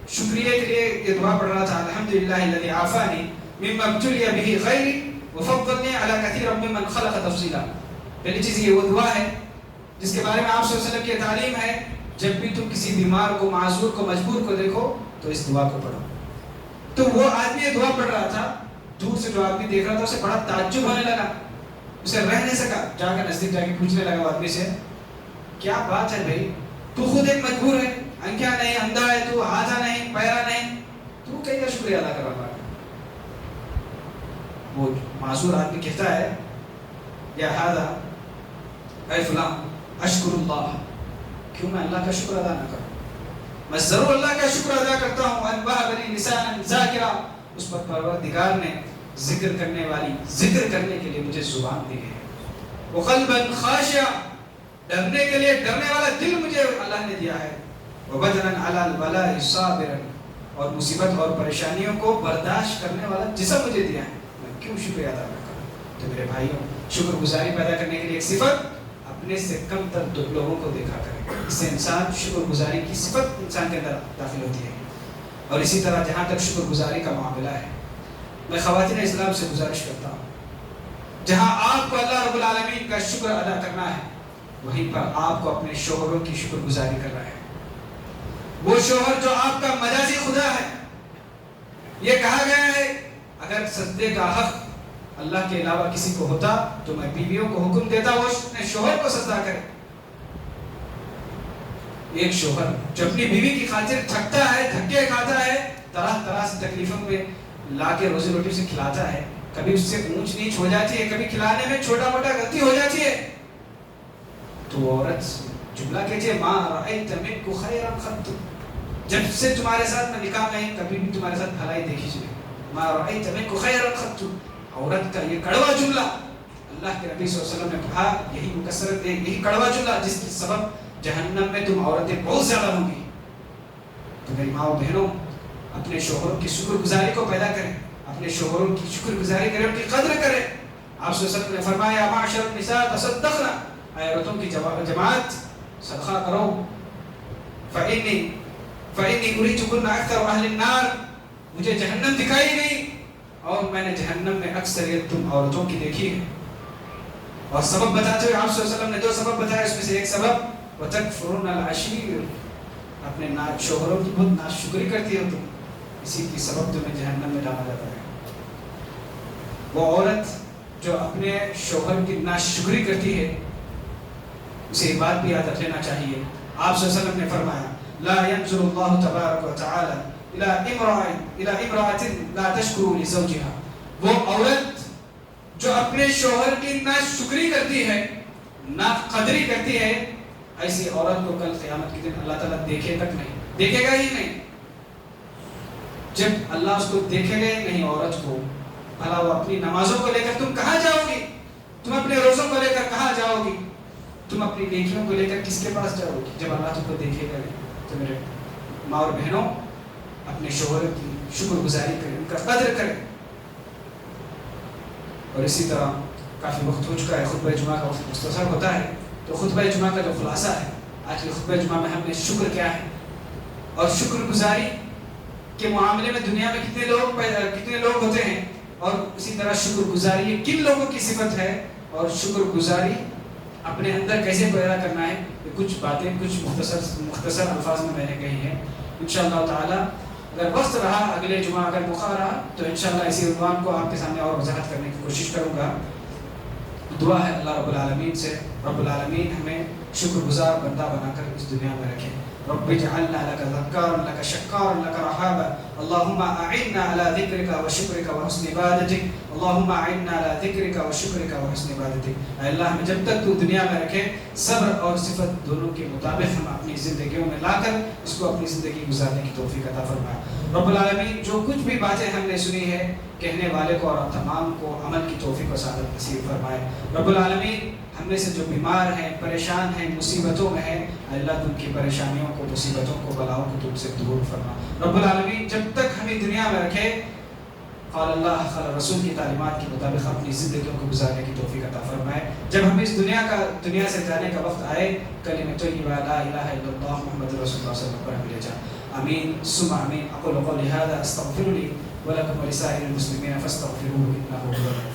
Speaker 1: شکریہ کے لیے یہ دعا پڑھ رہا تھا، الحمدللہ الذی عافانی مما ابتلی بہ غیری وفضلنی علی کثیر ممن خلق تفضیلا۔ پہلی چیز یہ وہ دعا ہے جس کے بارے میں آپ صلی اللہ علیہ وسلم کی تعلیم ہے، جب بھی تم کسی بیمار کو، معذور کو، مجبور کو دیکھو تو اس دعا کو پڑھو۔ تو وہ آدمی یہ دعا پڑھ رہا تھا، دور سے جو آدمی دیکھ رہا تھا اسے بڑا تعجب ہونے لگا، اسے رہ نہیں سکا، جا کر نزدیک جا کے پوچھنے لگا وہ آدمی سے، کیا بات ہے بھائی، تو خود ایک مجبور ہے، انکھیا نہیں، اندھا ہے، تو ہاتھا نہیں، پیرا نہیں، تو کیا شکریہ ادا کر رہا ہے؟ وہ معذور آدمی کہتا ہے، یا ہذا، اے فلاں، اشکر اللہ، کیوں میں اللہ کا شکر ادا نہ کروں؟ میں ضرور اللہ کا شکر ادا کرتا ہوں، ان وہب لسانا ذاکرا، اس پر پروردگار نے ذکر کرنے والی، ذکر کرنے کے لیے مجھے زبان دی ہے، وقلبا خاشعا، ڈرنے کے لیے ڈرنے والا دل مجھے اللہ نے دیا ہے، وبدنا علی البلاء صابرا، اور مصیبت اور پریشانیوں کو برداشت کرنے والا جسم مجھے دیا ہے، میں کیوں شکریہ ادا نہ کروں؟ تو میرے بھائیوں، شکر گزاری پیدا کرنے کے لیے ایک صفت، اپنے سے کم تر لوگوں کو دیکھا کرے، اس سے انسان شکر گزاری کی صفت انسان کے اندر داخل ہوتی ہے۔ اور اسی طرح جہاں تک شکر گزاری کا معاملہ ہے، میں خواتین اسلام سے گزارش کرتا ہوں، جہاں آپ کو اللہ رب العالمین کا شکر ادا کرنا ہے، وہیں پر آپ کو اپنے شوہروں کی شکر گزاری کرنا ہے۔ وہ شوہر جو آپ کا مجازی خدا ہے، یہ کہا گیا ہے اگر سجدے کا حق اللہ کے علاوہ کسی کو ہوتا تو میں بیویوں کو حکم دیتا وہ اپنے شوہر کو سجدہ کرے۔ ایک شوہر جو اپنی بیوی کی خاطر تھکتا ہے، دھکے کھاتا ہے، طرح طرح سے تکلیفوں میں لا کے روزی روٹی سے کھلاتا ہے، کبھی اس سے اونچ نیچ ہو جاتی ہے، کبھی کھلانے میں چھوٹا موٹا غلطی ہو جاتی ہے، تو وہ عورت جملہ کہتی ہے، ما رأیت منک خیرا قط، جب سے تمہارے ساتھ میں نکاح میں کبھی بھی تمہارے ساتھ بھلائی دیکھی جائے، ما رأیت منک خیرا قط، عورت کا یہ کڑوا جملہ اللہ کے نبی صلی اللہ علیہ وسلم نے کہا، یہی مکسرت ہے، یہی کڑوا جملہ جس کی سبب جہنم میں تم عورتیں بہت زیادہ ہوں گی۔ تو میری ماں و بہنوں، اپنے شوہروں کی شکر گزاری کو پیدا کریں، اپنے شوہروں کی شکر گزاری کریں، ان کی قدر کریں۔ آپ صلی اللہ علیہ وسلم نے فرمایا، معاشر النساء تصدقنا، اے عورتوں کی جماعت صدقہ کرو، فإني أريتكن أكثر أهل النار، مجھے جہنم دکھائی گئی اور میں نے جہنم میں اکثریت تم عورتوں کی دیکھی ہے۔ اور سبب بتاتے ہوئے آپ صلی اللہ علیہ وسلم نے دو سبب بتایا، اس میں سے ایک سبب وَتَكْفُرُونَ الْعَشِيرَ، اپنے شوہروں کی بہت ناشکری کرتی ہو تم، اسی کی سبب تمہیں جہنم میں ڈالا جاتا ہے۔ وہ عورت جو اپنے شوہر کی ناشکری کرتی ہے، اسے ایک بات بھی یاد رکھ لینا چاہیے، آپ صلی اللہ علیہ وسلم نے فرمایا، لا ينظر الله تبارک وتعالی الى امرأة لا تشکر لزوجها، وہ عورت جو اپنے شوہر کی ناشکری کرتی ہے، ناقدری کرتی ہے، ایسی عورت کو کل قیامت کے دن اللہ تعالیٰ دیکھے تک نہیں، دیکھے گا ہی نہیں۔ جب اللہ اس کو دیکھے گا ہی نہیں عورت کو، بھلا وہ اپنی نمازوں کو لے کر تم کہاں جاؤ گی؟ تم اپنے روزوں کو لے کر کہاں جاؤ گی؟ تم اپنی نیکیوں کو لے کر کس کے پاس جاؤ گی جب اللہ تم کو دیکھے گا نہیں؟ تو میرے ماں اور بہنوں، اپنے شوہر کی شکر گزاری کریں، ان کا قدر کریں۔ اور اسی طرح کافی وقت ہو چکا ہے، خطبہ جمعہ کا وقت مختصر ہوتا ہے، تو خطبہ جمعہ کا جو خلاصہ ہے آج کے خطبہ جمعہ میں ہم نے شکر کیا ہے اور شکر گزاری کے معاملے میں دنیا میں کتنے لوگ ہوتے ہیں، اور اسی طرح شکر گزاری کن لوگوں کی صفت ہے، اور شکر گزاری اپنے اندر کیسے پیدا کرنا ہے، یہ کچھ باتیں کچھ مختصر الفاظ میں نے کہی ہیں۔ انشاءاللہ تعالی اگر وقت رہا، اگلے جمعہ اگر موقع رہا تو انشاءاللہ اسی عنوان کو آپ کے سامنے اور وضاحت کرنے کی کوشش کروں گا۔ دعا ہے اللہ رب العالمین سے، رب العالمین ہمیں شکر گزار بندہ بنا کر اس دنیا میں رکھے۔ رب اجعلنا لك ذكارا لك شكارا لك رهابا، اللهم اعنا على ذكرك وشكرك وحسن عبادتك، اللهم اعنا على ذكرك وشكرك وحسن عبادتك۔ اے اللہ ہمیں جب تک تو دنیا میں رکھے، صبر اور صفت دونوں کے مطابق ہم اپنی زندگیوں میں لا کر اس کو اپنی زندگی گزارنے کی توفیق عطا فرما۔ رب العالمین جو کچھ بھی باتیں ہم نے سنی ہے، کہنے والے کو اور تمام کو عمل کی توفیق و سعادت نصیب فرمائے۔ رب العالمین ہم میں سے جو بیمار ہیں، پریشان ہیں، مصیبتوں میں ہیں، اللہ ان کی پریشانیوں کو، مصیبتوں کو، بلاؤں کو تم سے دور فرما۔ رب العالمین جب تک ہمیں دنیا میں رکھے، قال اللہ قال رسول کی تعلیمات کے مطابق اپنی زندگیوں کو گزارنے کی توفیق عطا فرمائے. جب ہمیں اس دنیا سے جانے کا وقت آئے کلمہ طیبہ لا الہ الا اللہ محمد رسول اللہ صلی اللہ علیہ وسلم پر ہمیں لے جا. آمین ثم آمین. اقول قولی هذا استغفر لي ولكم ولسائر المسلمين فاستغفروه انه هو